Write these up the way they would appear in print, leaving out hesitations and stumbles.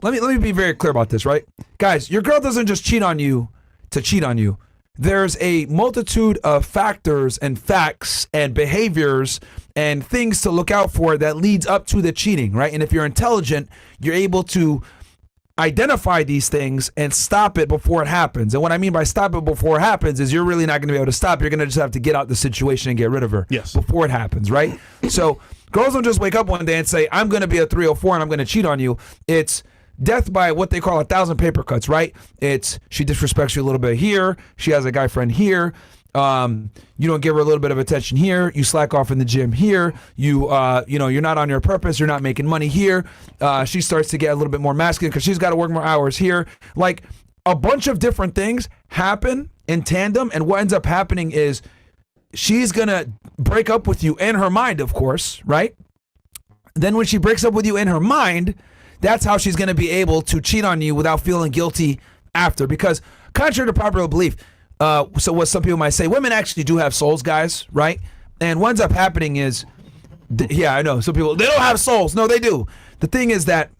let me be very clear about this, right? Guys, your girl doesn't just cheat on you to cheat on you. There's a multitude of factors and facts and behaviors and things to look out for that leads up to the cheating, right? And if you're intelligent, you're able to identify these things and stop it before it happens. And what I mean by stop it before it happens is you're really not going to be able to stop. You're going to just have to get out the situation and get rid of her before it happens, right? So girls don't just wake up one day and say, I'm going to be a 304 and I'm going to cheat on you. It's death by what they call 1,000 paper cuts, right? It's she disrespects you a little bit here. She has a guy friend here. You don't give her a little bit of attention here. You slack off in the gym here. You're not on your purpose. You're not making money here. She starts to get a little bit more masculine because she's got to work more hours here. Like a bunch of different things happen in tandem. And what ends up happening is she's going to break up with you in her mind, of course, right? Then when she breaks up with you in her mind, that's how she's going to be able to cheat on you without feeling guilty after. Because contrary to popular belief, so what some people might say, women actually do have souls, guys, right? And what ends up happening is, I know, some people, they don't have souls. No, they do. The thing is that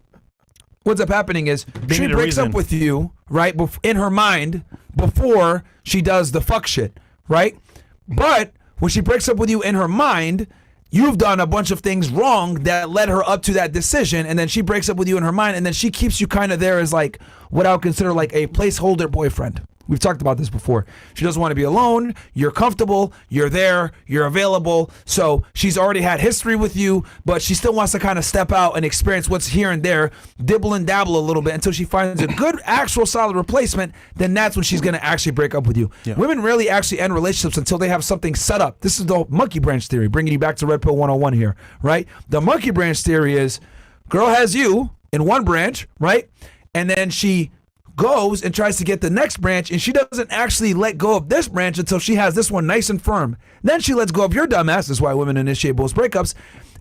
what's up happening is she breaks up with you, right, in her mind before she does the fuck shit, right? But when she breaks up with you in her mind, you've done a bunch of things wrong that led her up to that decision, and then she breaks up with you in her mind, and then she keeps you kind of there as like what I would consider like a placeholder boyfriend. We've talked about this before. She doesn't want to be alone. You're comfortable. You're there. You're available. So she's already had history with you, but she still wants to kind of step out and experience what's here and there, dibble and dabble a little bit until she finds a good, actual, solid replacement. Then that's when she's going to actually break up with you. Yeah. Women rarely actually end relationships until they have something set up. This is the monkey branch theory, bringing you back to Red Pill 101 here, right? The monkey branch theory is girl has you in one branch, right? And then she goes and tries to get the next branch, and she doesn't actually let go of this branch until she has this one nice and firm. Then she lets go of your dumb ass. That's why women initiate most breakups.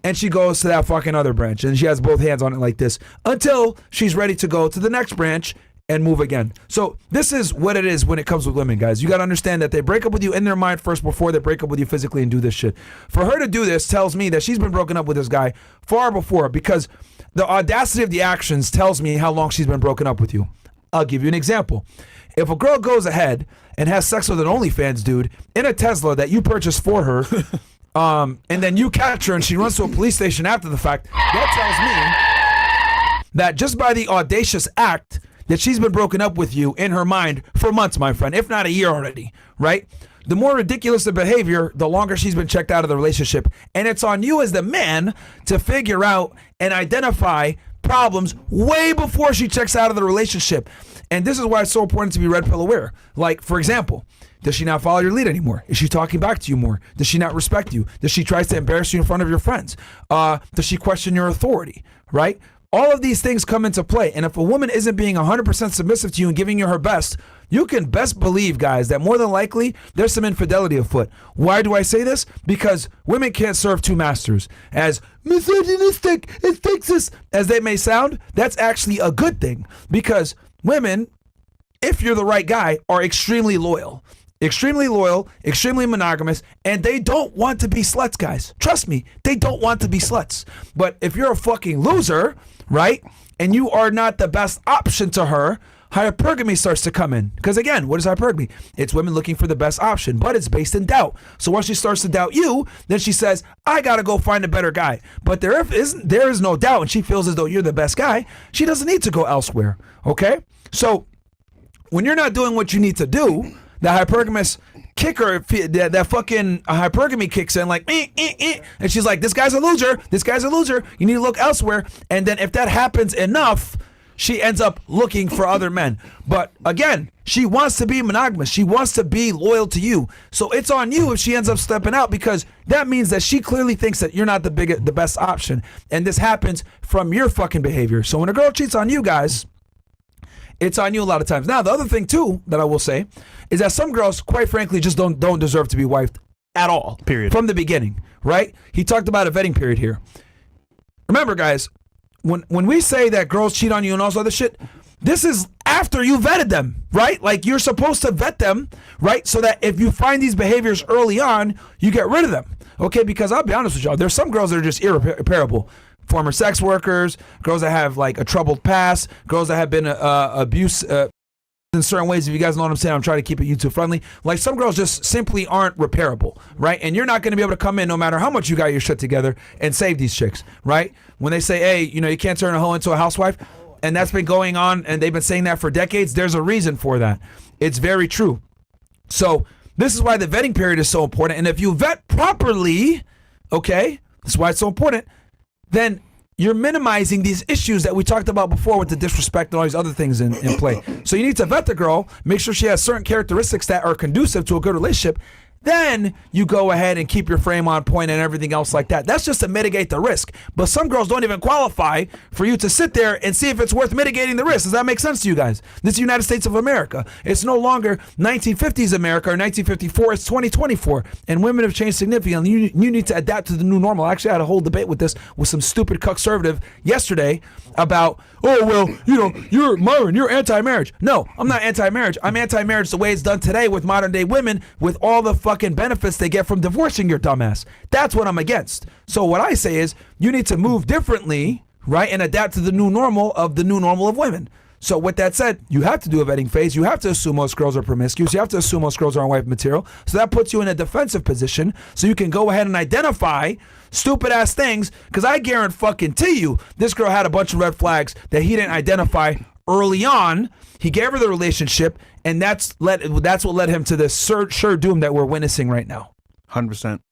And she goes to that fucking other branch, and she has both hands on it like this until she's ready to go to the next branch and move again. So this is what it is when it comes with women, guys. You got to understand that they break up with you in their mind first before they break up with you physically and do this shit. For her to do this tells me that she's been broken up with this guy far before, because the audacity of the actions tells me how long she's been broken up with you. I'll give you an example. If a girl goes ahead and has sex with an OnlyFans dude in a Tesla that you purchased for her, and then you catch her and she runs to a police station after the fact, that tells me that just by the audacious act that she's been broken up with you in her mind for months, my friend, if not a year already, right? The more ridiculous the behavior, the longer she's been checked out of the relationship. And it's on you as the man to figure out and identify problems way before she checks out of the relationship. And this is why it's so important to be red pill aware. Like, for example, does she not follow your lead anymore? Is she talking back to you more? Does she not respect you? Does she try to embarrass you in front of your friends? Does she question your authority, right? All of these things come into play. And if a woman isn't being 100% submissive to you and giving you her best, you can best believe, guys, that more than likely there's some infidelity afoot. Why do I say this? Because women can't serve two masters. As misogynistic and sexist as they may sound, that's actually a good thing. Because women, if you're the right guy, are extremely loyal. Extremely loyal, extremely monogamous, and they don't want to be sluts, guys. Trust me, they don't want to be sluts. But if you're a fucking loser, right, and you are not the best option to her, hypergamy starts to come in. Because again, what is hypergamy? It's women looking for the best option, but it's based in doubt. So once she starts to doubt you, then she says, I gotta go find a better guy. But there is no doubt, and she feels as though you're the best guy. She doesn't need to go elsewhere, okay? So when you're not doing what you need to do, the hypergamous kicker, that fucking hypergamy kicks in like, and she's like, this guy's a loser. This guy's a loser. You need to look elsewhere. And then if that happens enough, she ends up looking for other men. But again, she wants to be monogamous. She wants to be loyal to you. So it's on you if she ends up stepping out, because that means that she clearly thinks that you're not the best option. And this happens from your fucking behavior. So when a girl cheats on you, guys, it's on you a lot of times. Now, the other thing, too, that I will say is that some girls, quite frankly, just don't deserve to be wifed at all. Period. From the beginning, right? He talked about a vetting period here. Remember, guys, when we say that girls cheat on you and all this other shit, this is after you vetted them, right? Like, you're supposed to vet them, right? So that if you find these behaviors early on, you get rid of them, okay? Because I'll be honest with y'all, there's some girls that are just irreparable. former sex workers, girls that have like a troubled past, girls that have been abused in certain ways. If you guys know what I'm saying, I'm trying to keep it YouTube friendly. Like some girls just simply aren't repairable, right? And you're not going to be able to come in no matter how much you got your shit together and save these chicks, right? When they say, hey, you know, you can't turn a hoe into a housewife, and that's been going on, and they've been saying that for decades, there's a reason for that. It's very true. So this is why the vetting period is so important. And if you vet properly, okay, that's why it's so important, then you're minimizing these issues that we talked about before with the disrespect and all these other things in play. So you need to vet the girl, make sure she has certain characteristics that are conducive to a good relationship. Then you go ahead and keep your frame on point and everything else like that. That's just to mitigate the risk. But some girls don't even qualify for you to sit there and see if it's worth mitigating the risk. Does that make sense to you guys? This is the United States of America. It's no longer 1950s America or 1954. It's 2024. And women have changed significantly. You need to adapt to the new normal. I actually had a whole debate with this with some stupid conservative yesterday about, oh, well, you know, you're Myron, you're anti-marriage. No, I'm not anti-marriage. I'm anti-marriage the way it's done today with modern day women with all the fucking benefits they get from divorcing your dumbass. That's what I'm against. So what I say is you need to move differently, right, and adapt to the new normal of women. So with that said, you have to do a vetting phase. You have to assume most girls are promiscuous. You have to assume most girls are on wife material. So that puts you in a defensive position so you can go ahead and identify stupid ass things, because I guarantee you this girl had a bunch of red flags that he didn't identify early on. He gave her the relationship, and that's what led him to this sure doom that we're witnessing right now. 100%.